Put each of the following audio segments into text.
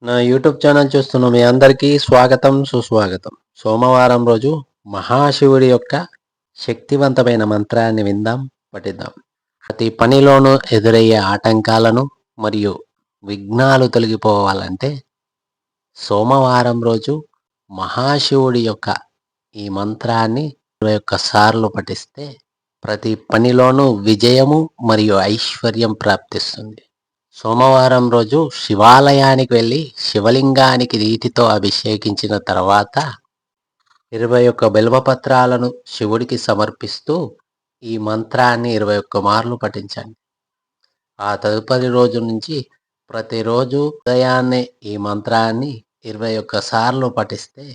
నా YouTube channel చూస్తున్న మీ అందరికీ స్వాగతం, సుస్వాగతం. సోమవారం రోజు మహాశివుడి యొక్క శక్తివంతమైన మంత్రాన్ని విందాం, పఠిద్దాం. ప్రతి పనిలోనూ ఎదురయ్యే ఆటంకాలను మరియు విఘ్నాలు తొలగిపోవాలంటే సోమవారం రోజు మహాశివుడి యొక్క ఈ మంత్రాన్ని 21 సార్లు పఠిస్తే ప్రతి పనిలోనూ విజయము మరియు ఐశ్వర్యం ప్రాప్తిస్తుంది. సోమవారం రోజు శివాలయానికి వెళ్ళి శివలింగానికి నీటితో అభిషేకించిన తర్వాత 21 బిల్వపత్రాలను శివుడికి సమర్పిస్తూ ఈ మంత్రాన్ని 21 మార్లు పఠించండి. ఆ తదుపరి రోజు నుంచి ప్రతిరోజు ఉదయాన్నే ఈ మంత్రాన్ని 21 సార్లు పఠిస్తే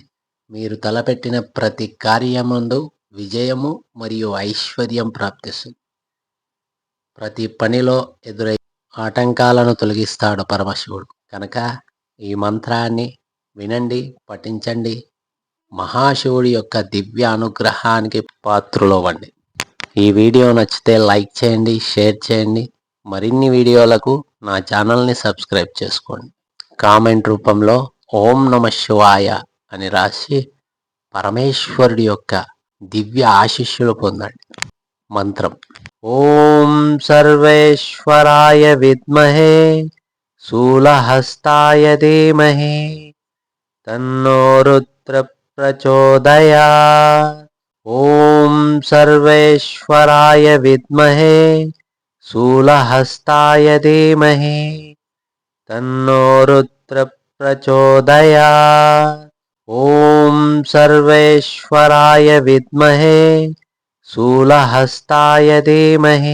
మీరు తలపెట్టిన ప్రతి కార్యమందు విజయము మరియు ఐశ్వర్యం ప్రాప్తిస్తుంది. ప్రతి పనిలో ఎదురై ఆటంకాలను తొలగిస్తాడు పరమశివుడు. కనుక ఈ మంత్రాన్ని వినండి, పఠించండి. మహాశివుడి యొక్క దివ్య అనుగ్రహానికి పాత్రులవ్వండి. ఈ వీడియో నచ్చితే లైక్ చేయండి, షేర్ చేయండి. మరిన్ని వీడియోలకు నా ఛానల్ని సబ్స్క్రైబ్ చేసుకోండి. కామెంట్ రూపంలో ఓం నమః శివాయ అని రాసి పరమేశ్వరుడి యొక్క దివ్య ఆశీస్సులు పొందండి. మంత్రం: ఓం సర్వేశ్వరాయ విద్మహే శూలహస్తాయ ధీమహి తన్నో రుద్ర ప్రచోదయాత్. ఓం సర్వేశ్వరాయ విద్మహే శూలహస్తాయ ధీమహి తన్నో రుద్ర ప్రచోదయాత్. ఓం సర్వేశ్వరాయ విద్మహే శూలహస్తాయ ధీమహి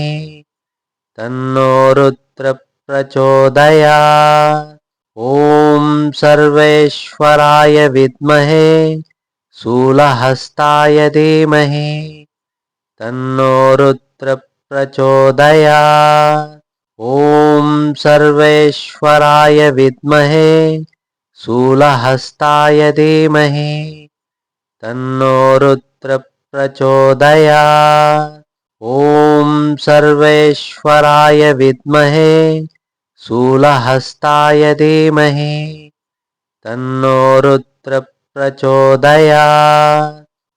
తన్నో రుద్ర ప్రచోదయాత్. ఓం సర్వేశ్వరాయ విద్మహే శూలహస్తాయ ధీమహి తన్నో రుద్ర ప్రచోదయాత్. ఓం సర్వేశ్వరాయ విద్మహే శూలహస్తాయ ధీమహి తన్నో రుద్ర ప్రచోదయాత్. ఓం సర్వేశ్వరాయ విద్మహే శూలహస్తాయ ధీమహి తన్నో రుద్ర ప్రచోదయాత్.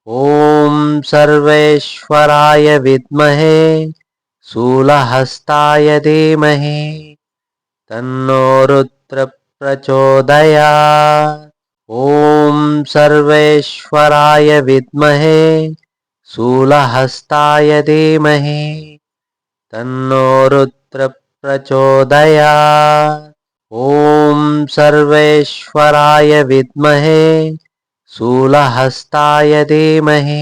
ఓం సర్వేశ్వరాయ విద్మహే శూలహస్తాయ ధీమహి తన్నో రుద్ర ప్రచోదయాత్. ఓం సర్వేశ్వరాయ విద్మహే శూలహస్తాయ ధీమహి తన్నో రుద్ర ప్రచోదయాత్. ఓం సర్వేశ్వరాయ విద్మహే శూలహస్తాయ ధీమహి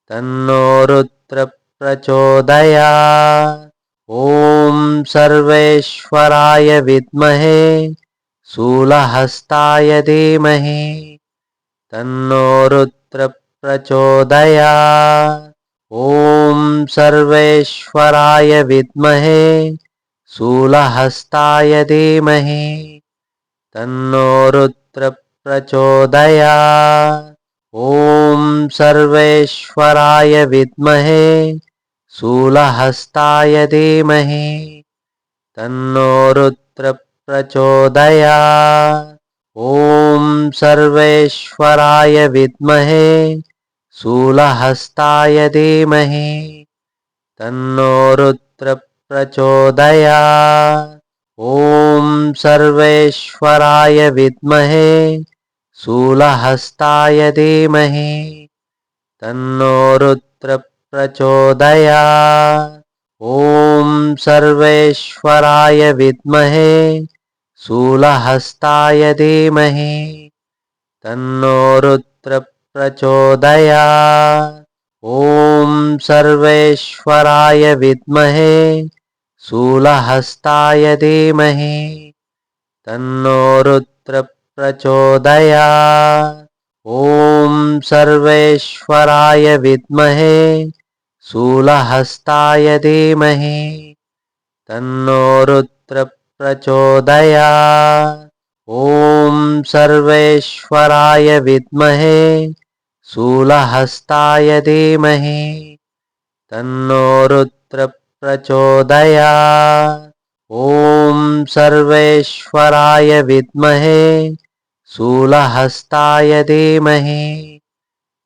తన్నో రుద్ర ప్రచోదయాత్. ఓం సర్వేశ్వరాయ విద్మహే శూలహస్తాయ ధీమహి తన్నో రుద్ర ప్రచోదయాత్. ఓం సర్వేశ్వరాయ విద్మహే శూలహస్తాయ ధీమహి తన్నో రుద్ర ప్రచోదయాత్. ఓం సర్వేశ్వరాయ విద్మహే శూలహస్తాయ ధీమహి తన్నో రుద్ర ప్రచోదయాత్. ఓం సర్వేశ్వరాయ విద్మహే శూలహస్తాయ ధీమహి తన్నో రుద్ర ప్రచోదయాత్. ఓం సర్వేశ్వరాయ విద్మహే శూలహస్తాయ ధీమహి తన్నో రుద్ర ప్రచోదయాత్. ఓం సర్వేశ్వరాయ విద్మహే శూలహస్తాయ ధీమహి తన్నో రుద్ర ప్రచోదయాత్. ఓం సర్వేశ్వరాయ విద్మహే శూలహస్తాయ ధీమహి తన్నో రుద్ర ప్రచోదయాత్. ఓం సర్వేశ్వరాయ విద్మహే శూలహస్తాయ ధీమహి తన్నో రుద్ర ప్రచోదయాత్. ఓం సర్వేశ్వరాయ విద్మహే శూలహస్తాయ ధీమహి తన్నో రుద్ర ప్రచోదయాత్. ॐ सर्वेश्वराय विद्महे शूलहस्ताय धीमहि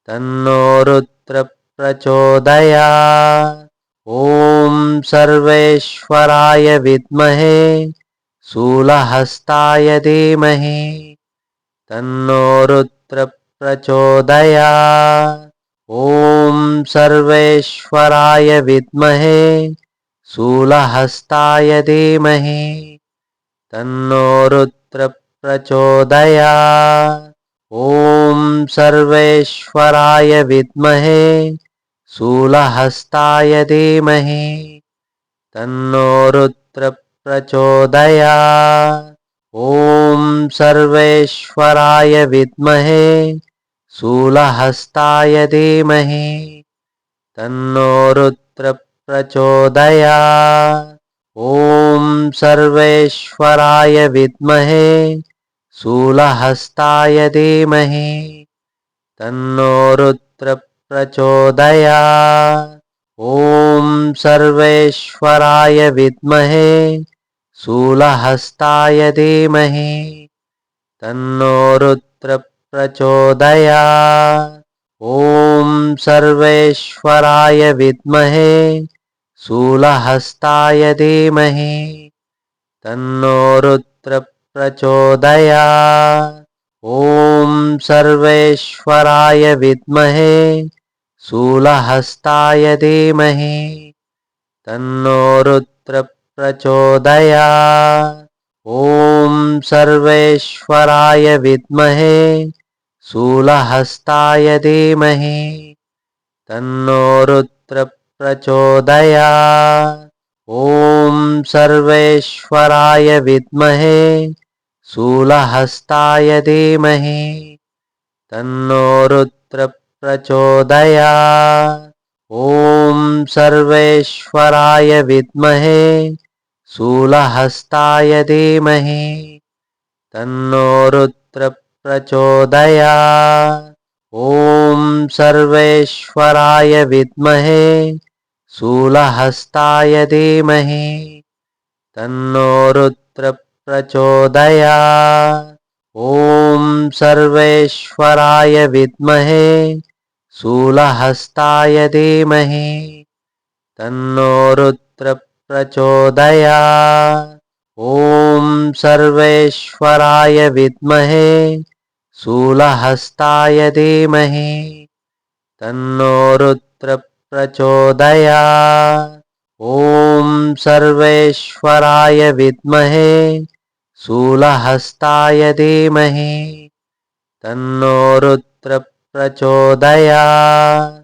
तन्नो रुद्र प्रचोदयात्। ॐ सर्वेश्वराय विद्महे शूलहस्ताय धीमहि तन्नो रुद्र प्रचोदयात्। ॐ सर्वेश्वराय विद्महे शूलहस्ताय धीमहि तन्नो रुद्र प्रचोदयात्। ॐ सर्वेश्वराय विद्महे शूलहस्ताय धीमहि तन्नो रुद्र प्रचोदयात्। ॐ सर्वेश्वराय विद्महे शूलहस्ताय धीमहि तन्नो रुद्र प्रचोदयात्। ॐ सर्वेश्वराय विद्महे शूलहस्ताय धीमहि तन्नो रुद्र प्रचोदयात्। ॐ सर्वेश्वराय विद्महे शूलहस्ताय धीमहि तन्नो रुद्र प्रचोदयात्। ॐ सर्वेश्वराय विद्महे शूलहस्ताय धीमहि तन्नो रुद्र प्रचोदयात्। ॐ सर्वेश्वराय विद्महे शूलहस्ताय धीमहि तन्नो रुद्र प्रचोदयात्। ॐ सर्वेश्वराय विद्महे शूलहस्ताय धीमहि तन्नो रुद्र प्रचोदयात्। ॐ सर्वेश्वराय विद्महे शूलहस्ताय धीमहि तन्नो रुद्र प्रचोदयात्। ॐ सर्वेश्वराय विद्महे शूलहस्ताय धीमहि तन्नो रुद्र प्रचोदयात्। ॐ सर्वेश्वराय विद्महे शूलहस्ताय धीमहि तन्नो रुद्र प्रचोदयात्। ॐ सर्वेश्वराय विद्महे शूलहस्ताय धीमहि तन्नो रुद्र प्रचोदयात्। ॐ सर्वेश्वराय विद्महे शूलहस्ताय धीमहि तन्नो रुद्र प्रचोदयात्। ॐ सर्वेश्वराय विद्महे शूलहस्ताय धीमहि तन्नो रुद्र प्रचोदयात्।